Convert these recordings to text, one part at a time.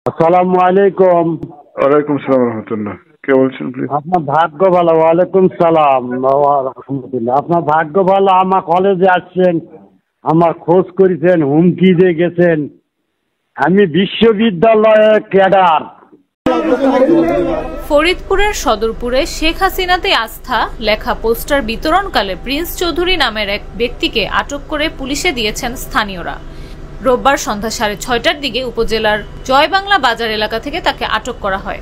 আসসালামু আলাইকুম। ওয়ালাইকুম সালাম রহমতুল্লাহ। কে বলছেন প্লিজ? আপনার ভাগ্য ভালো। ওয়ালাইকুম সালাম রহমতুল্লাহ। আপনার ভাগ্য ভালো, আমার কলেজে আসছেন, আমার খোঁজ করেছেন, হুমকি দিয়ে গেছেন। আমি বিশ্ববিদ্যালয়ের ক্যাডার। ফরিদপুরের সদরপুরে শেখ হাসিনাতে আস্থা লেখা পোস্টার বিতরণকালে প্রিন্স চৌধুরী নামের এক ব্যক্তিকে আটক করে পুলিশে দিয়েছেন স্থানীয়রা। রোববার সন্ধ্যা 6:30টার দিকে উপজেলার জয়বাংলা বাজার এলাকা থেকে তাকে আটক করা হয়।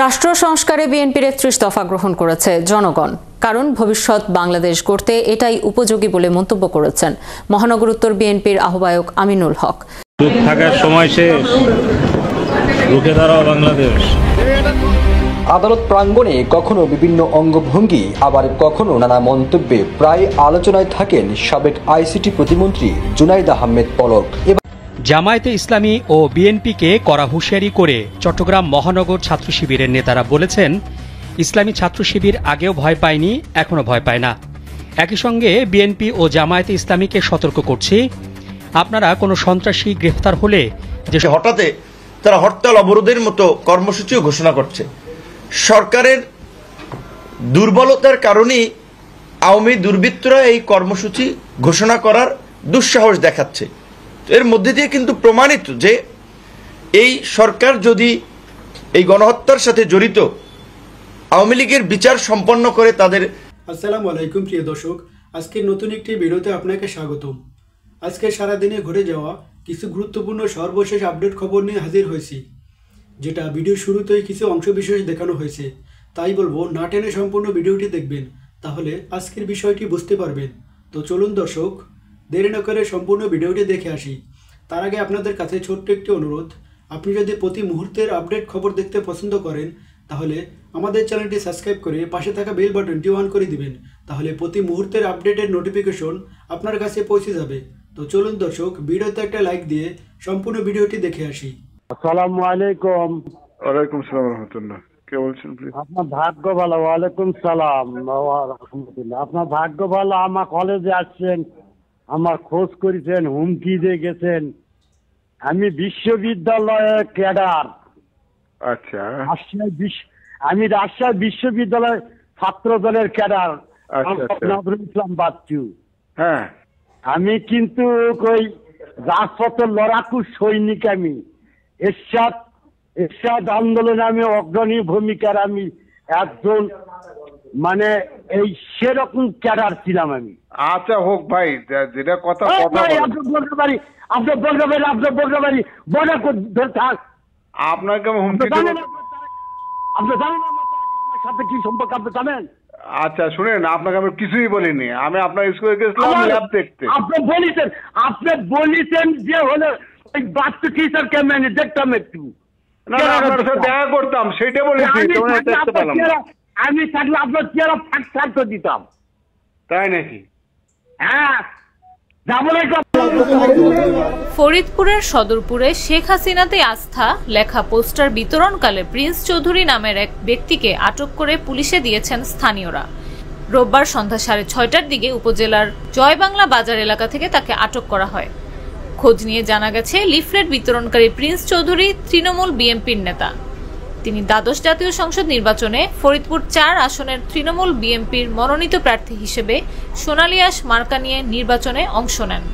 রাষ্ট্র সংস্কারে বিএনপির 31 দফা গ্রহণ করেছে জনগণ, কারণ ভবিষ্যৎ বাংলাদেশ গড়তে এটাই উপযোগী বলে মন্তব্য করেছেন মহানগর উত্তর বিএনপির আহ্বায়ক আমিনুল হক। চুপ থাকার সময় শেষ, রুখে দাঁড়াও বাংলাদেশ। আদালত প্রাঙ্গণে কখনো বিভিন্ন অঙ্গভঙ্গি, আবার কখনো নানা মন্তব্যে প্রায় আলোচনায় থাকেন সাবেক আইসিটি প্রতিমন্ত্রী জুনাইদ আহমেদ পলক। জামায়াতে ইসলামী ও বিএনপিকে কড়া হুঁশিয়ারি করে চট্টগ্রাম মহানগর ছাত্র শিবিরের নেতারা বলেছেন, ইসলামী ছাত্র শিবির আগেও ভয় পায়নি, এখনো ভয় পায় না। একই সঙ্গে বিএনপি ও জামায়াতে ইসলামীকে সতর্ক করছি, আপনারা কোনো সন্ত্রাসী গ্রেফতার হলে যে হঠাৎ তারা হরতাল অবরোধের মতো কর্মসূচিও ঘোষণা করছে। সরকারের দুর্বলতার কারণেই আওয়ামী দুর্বৃত্তরা এই কর্মসূচি ঘোষণা করার দুঃসাহস দেখাচ্ছে। এর মধ্যে দিয়ে কিন্তু প্রমাণিত যে এই সরকার যদি এই গণহত্যার সাথে জড়িত আওয়ামী লীগের বিচার সম্পন্ন করে তাদের। আসসালামু আলাইকুম প্রিয় দর্শক, আজকের নতুন একটি ভিডিওতে আপনাকে স্বাগতম। আজকে সারাদিনে ঘটে যাওয়া কিছু গুরুত্বপূর্ণ সর্বশেষ আপডেট খবর নিয়ে হাজির হয়েছি, যেটা ভিডিও শুরুতেই কিছু অংশবিশেষ দেখানো হয়েছে। তাই বলবো না টেনে সম্পূর্ণ ভিডিওটি দেখবেন, তাহলে আজকের বিষয়টি বুঝতে পারবেন। তো চলুন দর্শক, দেরি না করে সম্পূর্ণ ভিডিওটি দেখে আসি। তার আগে আপনাদের কাছে ছোট্ট একটি অনুরোধ, আপনি যদি প্রতি মুহূর্তের আপডেট খবর দেখতে পছন্দ করেন তাহলে আমাদের চ্যানেলটি সাবস্ক্রাইব করে পাশে থাকা বেল বাটনটি অন করে দিবেন, তাহলে প্রতি মুহূর্তের আপডেটের নোটিফিকেশন আপনার কাছে পৌঁছে যাবে। তো চলুন দর্শক, ভিডিওতে একটা লাইক দিয়ে সম্পূর্ণ ভিডিওটি দেখে আসি। আসসালামু আলাইকুম। ওয়ালাইকুম সালাম রহমতুল্লাহ। কে বলছেন প্লিজ? আপনার ভাগ্য ভালো। ওয়ালাইকুম সালাম রহমতুল্লাহ। আপনার ভাগ্য ভালো, আমার কলেজে আসছেন, আমার খোঁজ করেছেন, হুমকি দিয়ে গেছেন। আমি বিশ্ববিদ্যালয়ের ক্যাডার। আচ্ছা, আমি রাজশাহী বিশ্ববিদ্যালয় ছাত্র দলের ক্যাডার। নজরুল ইসলাম বাচ্চু। হ্যাঁ, আমি কিন্তু ওই রাজপথের লড়াকু সৈনিক। আমি এরশাদ আন্দোলনে আমি অগ্রণী ভূমিকার আমি একজন, মানে এই সেরকম ক্যাডার ছিলাম আমি। আচ্ছা হোক ভাই, যেটা কথা আপনার বলতে পারি, আপনার বলতে পারি বলে থাক। আপনাকে হুমকি জানেন, আপনি জানেন আমার সাথে কি সম্পর্ক, আপনি জানেন? আচ্ছা শুনেন, আপনাকে আমি কিছুই বলিনি। আমি আপনার স্কুলে গেছিলাম ল্যাব দেখতে। আপনি বলেছেন যে হলো ওই বাচ্চা টিচার কে মানে দেখতাম একটু, না আপনার সাথে দেখা করতাম, সেটা বলেছি। আমি থাকলে আপনার চেহারা ফাঁক থাকতে দিতাম। তাই নাকি? হ্যাঁ, ফরিদপুরের সদরপুরে শেখ হাসিনাতে আস্থা লেখা পোস্টার বিতরণকালে প্রিন্স চৌধুরী নামের এক ব্যক্তিকে আটক করে পুলিশে দিয়েছেন স্থানীয়রা। রোববার সন্ধ্যা 6:30টার দিকে উপজেলার জয়বাংলা বাজার এলাকা থেকে তাকে আটক করা হয়। খোঁজ নিয়ে জানা গেছে, লিফলেট বিতরণকারী প্রিন্স চৌধুরী তৃণমূল বিএনপির নেতা। তিনি দ্বাদশ জাতীয় সংসদ নির্বাচনে ফরিদপুর 4 আসনের তৃণমূল বিএনপির মনোনীত প্রার্থী হিসেবে সোনালিয়াস মার্কা নিয়ে নির্বাচনে অংশ নেন।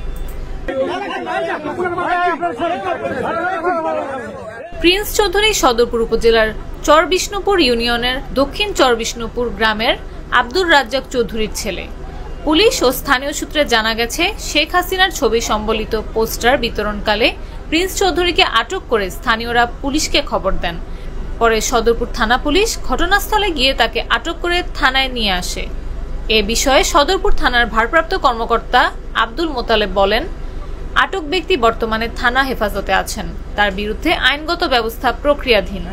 প্রিন্স চৌধুরী সদরপুর উপজেলার চরবিষ্ণুপুর ইউনিয়নের দক্ষিণ চরবিষ্ণুপুর গ্রামের আব্দুর রাজ্জাক চৌধুরীর ছেলে। পুলিশ ও স্থানীয় সূত্রে জানা গেছে, শেখ হাসিনার ছবি সম্বলিত পোস্টার বিতরণকালে প্রিন্স চৌধুরীকে আটক করে স্থানীয়রা পুলিশকে খবর দেন। পরে সদরপুর থানা পুলিশ ঘটনাস্থলে গিয়ে তাকে আটক করে থানায় নিয়ে আসে। এ বিষয়ে সদরপুর থানার ভারপ্রাপ্ত কর্মকর্তা আব্দুল মোতালেব বলেন, আটক ব্যক্তি বর্তমানে থানা হেফাজতে আছেন, তার বিরুদ্ধে আইনগত ব্যবস্থা প্রক্রিয়াধীন।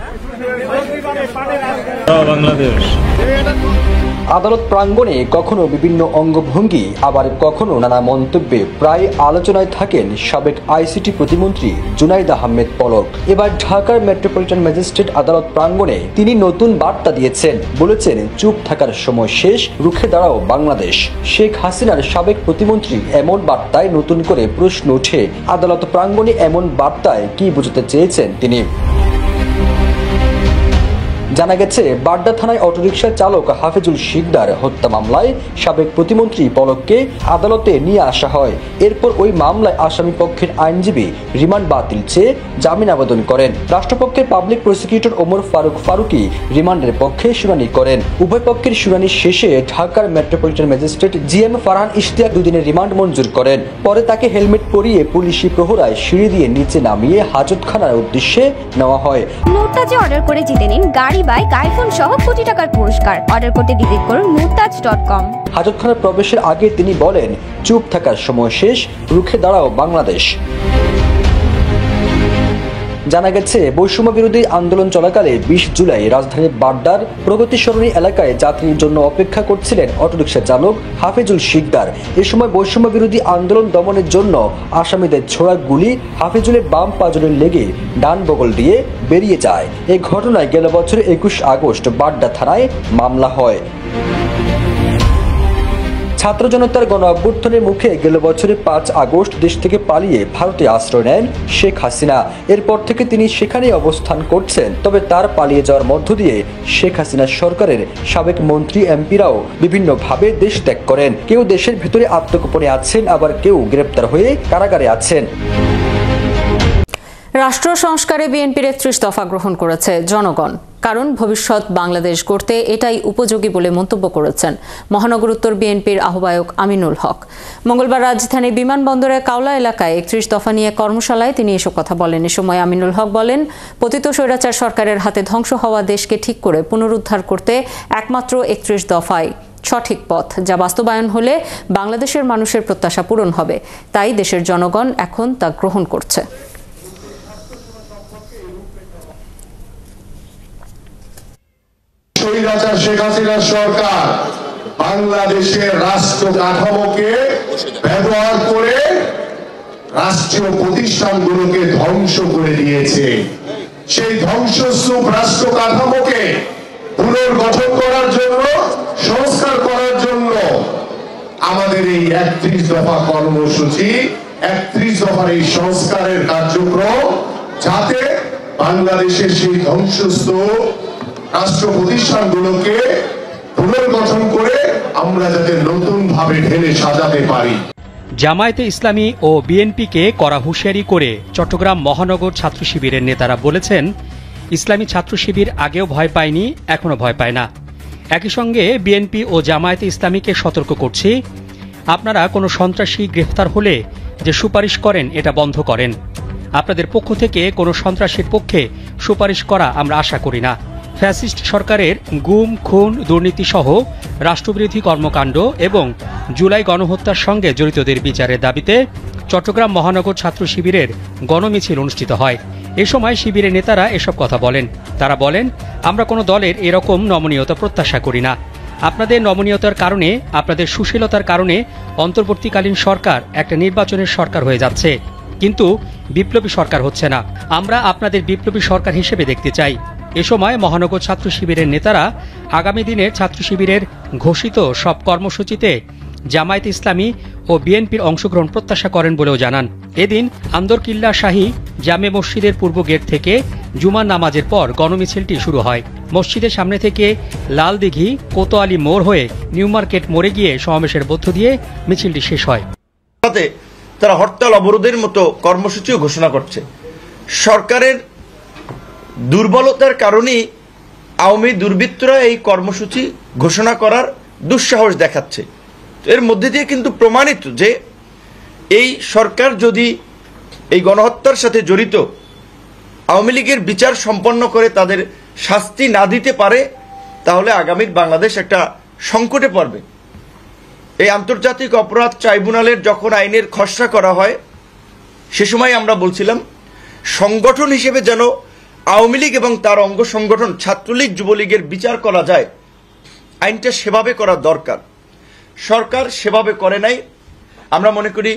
বাংলাদেশ। আদালত প্রাঙ্গণে কখনো বিভিন্ন অঙ্গভঙ্গি আবার কখনো নানা মন্তব্যে প্রায় আলোচনায় থাকেন সাবেক আইসিটি প্রতিমন্ত্রী জুনাইদ আহমেদ পলক। এবার ঢাকার মেট্রোপলিটন ম্যাজিস্ট্রেট আদালত প্রাঙ্গণে তিনি নতুন বার্তা দিয়েছেন। বলেছেন, চুপ থাকার সময় শেষ, রুখে দাঁড়াও বাংলাদেশ। শেখ হাসিনার সাবেক প্রতিমন্ত্রী এমন বার্তায় নতুন করে প্রশ্ন উঠে, আদালত প্রাঙ্গণে এমন বার্তায় কি বোঝাতে চেয়েছেন তিনি। জানা গেছে, বাড্ডা থানায় অটোরিকশা চালক হাফিজুল শিকদার হত্যা মামলায় সাবেক প্রতিমন্ত্রী পলককে আদালতে নিয়ে আসা হয়। এরপর ওই মামলায় আসামি পক্ষের আইনজীবী রিমান্ড বাতিল চেয়ে জামিন আবেদন করেন। রাষ্ট্রপক্ষের পাবলিক প্রসিকিউটর ওমর ফারুকী রিমান্ডের পক্ষে শুনানি করেন। উভয় পক্ষের শুনানি শেষে ঢাকার metropolitan magistrate GM Farhan Ishtiaq 2 দিনের রিমান্ড মঞ্জুর করেন। পরে তাকে হেলমেট পরিয়ে পুলিশি প্রহরায় সিঁড়ি দিয়ে নিচে নামিয়ে হাজতখানার উদ্দেশ্যে নেওয়া হয়। মুরতাজে অর্ডার করে জিতে নিন গাড়ি, বাইক, আইফোন সহ কোটি টাকার পুরস্কার। অর্ডার করতে ভিজিট করুন murtaj.com। হাজতখানার প্রবেশের আগে তিনি বলেন, চুপ থাকার সময় শেষ, রুখে দাঁড়াও বাংলাদেশ। জানা গেছে, বৈষম্য বিরোধী আন্দোলন চলাকালে 20 জুলাই রাজধানীর বাড্ডার প্রগতি সরণি এলাকায় যাত্রীর জন্য অপেক্ষা করছিলেন অটোরিকশা চালক হাফিজুল শিকদার। এ সময় বৈষম্য বিরোধী আন্দোলন দমনের জন্য আসামিদের ছোড়া গুলি হাফিজুলের বাম পাজরে লেগে ডান বগল দিয়ে বেরিয়ে যায়। এই ঘটনায় গেল বছর 21 আগস্ট বাড্ডা থানায় মামলা হয়। ছাত্র জনতার গণ অভ্যুত্থানের মুখে গেল বছরে 5 আগস্ট দেশ থেকে পালিয়ে ভারতে আশ্রয় নেন শেখ হাসিনা। এরপর থেকে তিনি সেখানেই অবস্থান করছেন। তবে তার পালিয়ে যাওয়ার মধ্য দিয়ে শেখ হাসিনা সরকারের সাবেক মন্ত্রী এমপিরাও বিভিন্নভাবে দেশ ত্যাগ করেন। কেউ দেশের ভিতরে আত্মগোপনে আছেন, আবার কেউ গ্রেপ্তার হয়ে কারাগারে আছেন। রাষ্ট্র সংস্কারে বিএনপির 31 দফা গ্রহণ করেছে জনগণ, কারণ ভবিষ্যৎ বাংলাদেশ গড়তে এটাই উপযোগী বলে মন্তব্য করেছেন মহানগর উত্তর বিএনপির আহ্বায়ক আমিনুল হক। মঙ্গলবার রাজধানীর বিমানবন্দরের কাওলা এলাকায় 31 দফা নিয়ে কর্মশালায় তিনি এসব কথা বলেন। এ সময় আমিনুল হক বলেন, পতিত স্বৈরাচার সরকারের হাতে ধ্বংস হওয়া দেশকে ঠিক করে পুনরুদ্ধার করতে একমাত্র 31 দফায় সঠিক পথ, যা বাস্তবায়ন হলে বাংলাদেশের মানুষের প্রত্যাশা পূরণ হবে। তাই দেশের জনগণ এখন তা গ্রহণ করছে। স্বৈরাচার শেখ হাসিনার সরকার বাংলাদেশের রাষ্ট্র কাঠামোকে ব্যবহার করে রাষ্ট্রীয় প্রতিষ্ঠানগুলোকে ধ্বংস করে দিয়েছে। সেই ধ্বংসস্তূপ রাষ্ট্র কাঠামোকে পুনর্গঠন করার জন্য, সংস্কার করার জন্য আমাদের এই 31 দফা কর্মসূচি, 31 দফার এই সংস্কারের কার্যক্রম, যাতে বাংলাদেশের সেই ধ্বংসস্তূপ রাষ্ট্র প্রতিষ্ঠানগুলোকে পুনর্গঠন করে আমরা যাতে নতুন ভাবে ঢেলে সাজাতে পারি। জামায়াতে ইসলামী ও বিএনপিকে কড়া হুঁশিয়ারি করে চট্টগ্রাম মহানগর ছাত্র শিবিরের নেতারা বলেছেন, ইসলামী ছাত্র শিবির আগেও ভয় পায়নি, এখনো ভয় পায় না। একই সঙ্গে বিএনপি ও জামায়াতে ইসলামীকে সতর্ক করছি, আপনারা কোনো সন্ত্রাসী গ্রেফতার হলে যে সুপারিশ করেন এটা বন্ধ করেন। আপনাদের পক্ষ থেকে কোনো সন্ত্রাসীর পক্ষে সুপারিশ করা আমরা আশা করি না। ফ্যাসিস্ট সরকারের গুম, খুন, দুর্নীতি সহ রাষ্ট্রবিরোধী কর্মকাণ্ড এবং জুলাই গণহত্যার সঙ্গে জড়িতদের বিচারের দাবিতে চট্টগ্রাম মহানগর ছাত্র শিবিরের গণমিছিল অনুষ্ঠিত হয়। এ সময় শিবিরের নেতারা এসব কথা বলেন। তারা বলেন, আমরা কোনো দলের এরকম নমনীয়তা প্রত্যাশা করি না। আপনাদের নমনীয়তার কারণে, আপনাদের সুশীলতার কারণে অন্তর্বর্তীকালীন সরকার একটা নির্বাচনের সরকার হয়ে যাচ্ছে, কিন্তু বিপ্লবী সরকার হচ্ছে না। আমরা আপনাদের বিপ্লবী সরকার হিসেবে দেখতে চাই। এ সময় মহানগর ছাত্র শিবিরের নেতারা আগামী দিনের ছাত্র শিবিরের ঘোষিত সব কর্মসূচিতে জামায়াতে ইসলামী ও বিএনপির অংশগ্রহণ প্রত্যাশা করেন বলেও জানান। এদিন আন্দরকিল্লা শাহী জামে মসজিদের পূর্ব গেট থেকে জুমার নামাজের পর গণমিছিলটি শুরু হয়। মসজিদের সামনে থেকে লালদিঘি, কোতোয়ালি মোড় হয়ে নিউ মার্কেট মোড়ে গিয়ে সমাবেশের মধ্য দিয়ে মিছিলটি শেষ হয়। তারা হরতাল অবরোধের মতো কর্মসূচিও ঘোষণা করছে। সরকারের দুর্বলতার কারণেই আওয়ামী দুর্বৃত্তরা এই কর্মসূচি ঘোষণা করার দুঃসাহস দেখাচ্ছে। এর মধ্যে দিয়ে কিন্তু প্রমাণিত যে এই সরকার যদি এই গণহত্যার সাথে জড়িত আওয়ামী লীগের বিচার সম্পন্ন করে তাদের শাস্তি না দিতে পারে, তাহলে আগামীর বাংলাদেশ একটা সংকটে পড়বে। এই আন্তর্জাতিক অপরাধ ট্রাইব্যুনালের যখন আইনের খসড়া করা হয়, সে সময় আমরা বলছিলাম সংগঠন হিসেবে যেন আওয়ামী লীগ এবং তার অঙ্গ সংগঠন ছাত্রলীগ, যুবলীগের বিচার করা যায়, আইনটা সেভাবে করা দরকার, সরকার সেভাবে করে নাই। আমরা মনে করি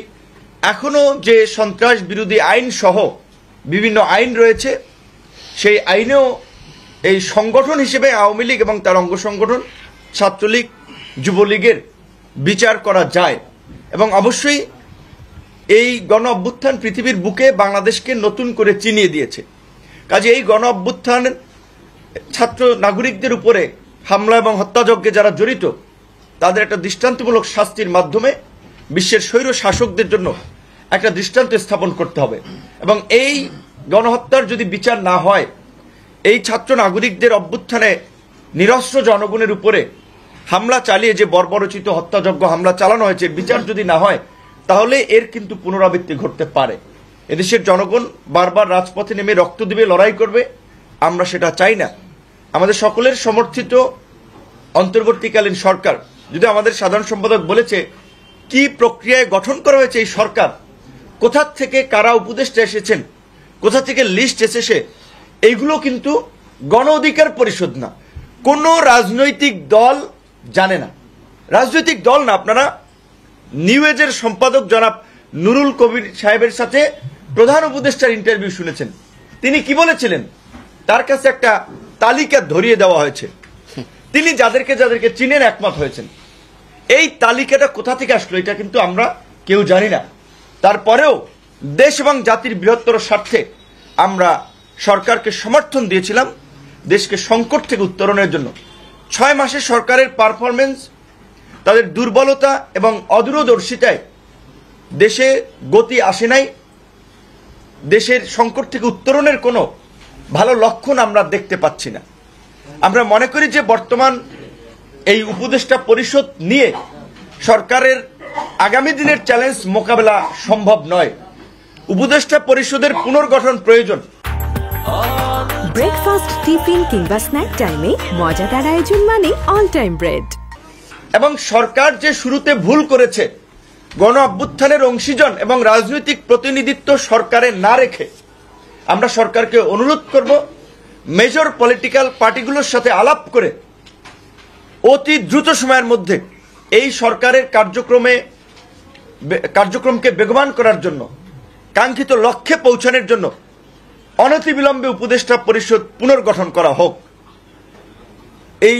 এখনো যে সন্ত্রাস বিরোধী আইন সহ বিভিন্ন আইন রয়েছে, সেই আইনেও এই সংগঠন হিসেবে আওয়ামী লীগ এবং তার অঙ্গ সংগঠন ছাত্রলীগ, যুবলীগের বিচার করা যায়। এবং অবশ্যই এই গণ অভ্যুত্থান পৃথিবীর বুকে বাংলাদেশকে নতুন করে চিনিয়ে দিয়েছে। কাজে এই গণ অভ্যুত্থান ছাত্র নাগরিকদের উপরে হামলা এবং হত্যাযজ্ঞে যারা জড়িত তাদের একটা দৃষ্টান্তমূলক শাস্তির মাধ্যমে বিশ্বের স্বৈর শাসকদের জন্য একটা দৃষ্টান্ত স্থাপন করতে হবে। এবং এই গণহত্যার যদি বিচার না হয়, এই ছাত্র নাগরিকদের অভ্যুত্থানে নিরস্ত্র জনগণের উপরে হামলা চালিয়ে যে বর্বরচিত হত্যাযজ্ঞ হামলা চালানো হয়েছে, বিচার যদি না হয় তাহলে এর কিন্তু পুনরাবৃত্তি ঘটতে পারে। এদেশের জনগণ বারবার রাজপথে নেমে রক্ত দিবে, লড়াই করবে, আমরা সেটা চাই না। আমাদের সকলের সমর্থিত অন্তর্বর্তীকালীন সরকার, যদি আমাদের সাধারণ সম্পাদক বলেছে কি প্রক্রিয়ায় গঠন করা হয়েছে এই সরকার, কোথা থেকে কারা উপদেষ্টা এসেছেন, কোথা থেকে লিস্ট এসেছে, এইগুলো কিন্তু গণ অধিকার পরিষদ না, কোনো রাজনৈতিক দল জানে না। রাজনৈতিক দল না, আপনারা নিউ এজের সম্পাদক জনাব নুরুল কবির সাহেবের সাথে প্রধান উপদেষ্টার ইন্টারভিউ শুনেছেন। তিনি কি বলেছিলেন? তার কাছে একটা তালিকা ধরিয়ে দেওয়া হয়েছে, তিনি যাদেরকে যাদেরকে চিনেন একমত হয়েছেন। এই তালিকাটা কোথা থেকে আসলো এটা কিন্তু আমরা কেউ জানি না। তারপরেও দেশ এবং জাতির বৃহত্তর স্বার্থে আমরা সরকারকে সমর্থন দিয়েছিলাম দেশকে সংকট থেকে উত্তরণের জন্য। 6 মাসে সরকারের পারফরমেন্স, তাদের দুর্বলতা এবং অদূরদর্শিতায় দেশে গতি আসে নাই, দেশের সংকট থেকে উত্তরণের কোনো ভালো লক্ষণ আমরা দেখতে পাচ্ছি না। আমরা মনে করি যে বর্তমান এই উপদেষ্টা পরিষদ নিয়ে সরকারের আগামী দিনের চ্যালেঞ্জ মোকাবেলা সম্ভব নয়। উপদেষ্টা পরিষদের পুনর্গঠন প্রয়োজন। ব্রেকফাস্ট, টিফিন কিংবা স্ন্যাক টাইমে মজাদার আয়োজন মানে অল টাইম ব্রেড। এবং সরকার যে শুরুতে ভুল করেছে, গণ অভ্যুত্থানের অংশীজন এবং রাজনৈতিক প্রতিনিধিত্ব সরকারে না রেখে আমরা সরকারকে অনুরোধ করব মেজর পলিটিক্যাল পার্টিগুলোর সাথে আলাপ করে অতি দ্রুত সময়ের মধ্যে এই সরকারের কার্যক্রমকে বেগবান করার জন্য, কাঙ্ক্ষিত লক্ষ্যে পৌঁছানোর জন্য অনতিবিলম্বে উপদেষ্টা পরিষদ পুনর্গঠন করা হোক। এই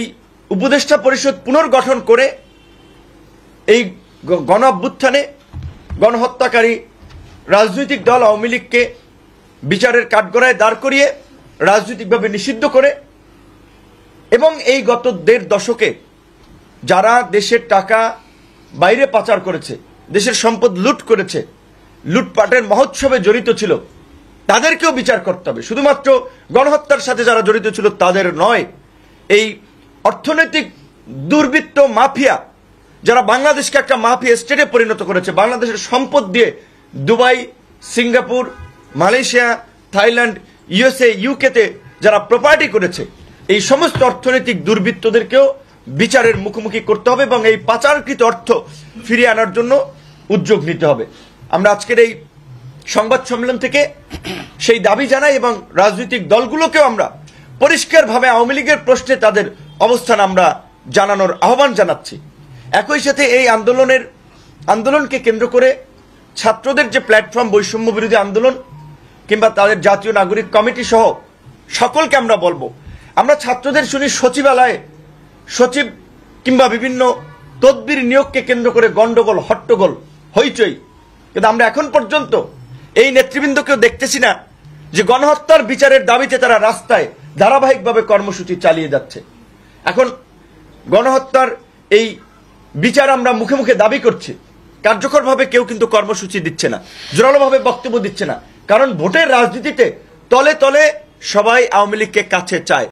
উপদেষ্টা পরিষদ পুনর্গঠন করে এই গণ অভ্যুত্থানে গণহত্যাকারী রাজনৈতিক দল আওয়ামী লীগকে বিচারের কাঠগড়ায় দাঁড় করিয়ে রাজনৈতিকভাবে নিষিদ্ধ করে, এবং এই গত 1.5 দশকে যারা দেশের টাকা বাইরে পাচার করেছে, দেশের সম্পদ লুট করেছে, লুটপাটের মহোৎসবে জড়িত ছিল, তাদেরকেও বিচার করতে হবে। শুধুমাত্র গণহত্যার সাথে যারা জড়িত ছিল তাদের নয়, এই অর্থনৈতিক দুর্বৃত্ত মাফিয়া যারা বাংলাদেশকে একটা মাফিয়া স্টেটে পরিণত করেছে, বাংলাদেশের সম্পদ দিয়ে Dubai, Singapore, Malaysia, Thailand, USA, ইউকেতে যারা প্রপার্টি করেছে, এই সমস্ত অর্থনৈতিক দুর্বৃত্তদেরকেও বিচারের মুখোমুখি করতে হবে এবং এই পাচারকৃত অর্থ ফিরিয়ে আনার জন্য উদ্যোগ নিতে হবে। আমরা আজকের এই সংবাদ সম্মেলন থেকে সেই দাবি জানাই এবং রাজনৈতিক দলগুলোকেও আমরা পরিষ্কারভাবে আওয়ামী লীগের প্রশ্নে তাদের অবস্থান আমরা জানানোর আহ্বান জানাচ্ছি। একই সাথে এই আন্দোলনকে কেন্দ্র করে ছাত্রদের যে প্ল্যাটফর্ম, বৈষম্য বিরোধী আন্দোলন কিংবা তাদের জাতীয় নাগরিক কমিটি সহ সকলকে আমরা বলবো, আমরা ছাত্রদের শুনি সচিবালয়ে সচিব কিংবা বিভিন্ন তদবির নিয়োগকে কেন্দ্র করে গন্ডগোল, হট্টগোল, হইচই, কিন্তু আমরা এখন পর্যন্ত এই নেতৃবৃন্দকেও দেখতেছি না যে গণহত্যার বিচারের দাবিতে তারা রাস্তায় ধারাবাহিকভাবে কর্মসূচি চালিয়ে যাচ্ছে। এখন গণহত্যার এই বিচার আমরা মুখে মুখে দাবি করছি, কার্যকরভাবে কেউ কিন্তু কর্মসূচি দিচ্ছে না, জোরালোভাবে বক্তব্য দিচ্ছে না, কারণ ভোটের রাজনীতিতে তলে তলে সবাই আওয়ামী লীগকে কাছে চায়।